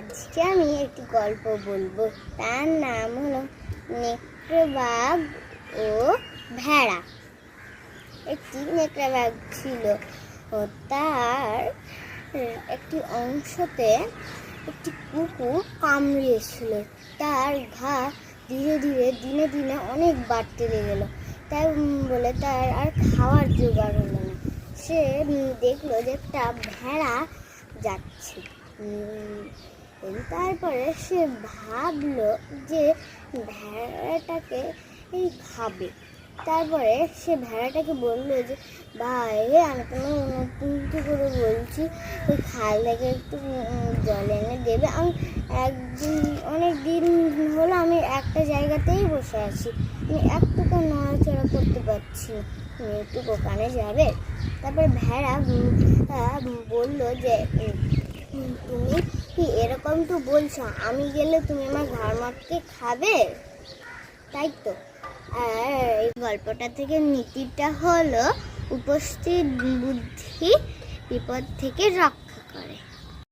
আজকে আমি একটি গল্প বলবো। তার নাম হলো নেকড়ে বাঘ ও ভেড়া। একটি নেকড়ে বাঘ ছিল, তার একটি অংশতে একটি কুকুর কামড়িয়েছিল। তার ঘা ধীরে ধীরে দিনে দিনে অনেক বাড়তে গেল। তাই বলে তার আর খাওয়ার জোগাড় হলো না। সে দেখলো যে একটা ভেড়া যাচ্ছে। তারপরে সে ভাবলো যে ভেড়াটাকে খাবে। তারপরে সে ভেড়াটাকে বললো যে ভাই, আমি তোমার অনুমতি করে বলছি, ওই খাল থেকে একটু জল এনে দেবে। আমি অনেক দিন হলো আমি একটা জায়গাতেই বসে আছি, আমি একটুকু নড়াচড়া করতে পারছি না, তুমি একটু ওখানে যাবে। তারপরে ভেড়া বললো যে তুমি কি এরকম তো বলছো, আমি গেলে তুমি আমার ঘাড় মারতে খাবে, তাই তো? আর এই গল্পটা থেকে নীতিটা হলো, উপস্থিত বুদ্ধি বিপদ থেকে রক্ষা করে।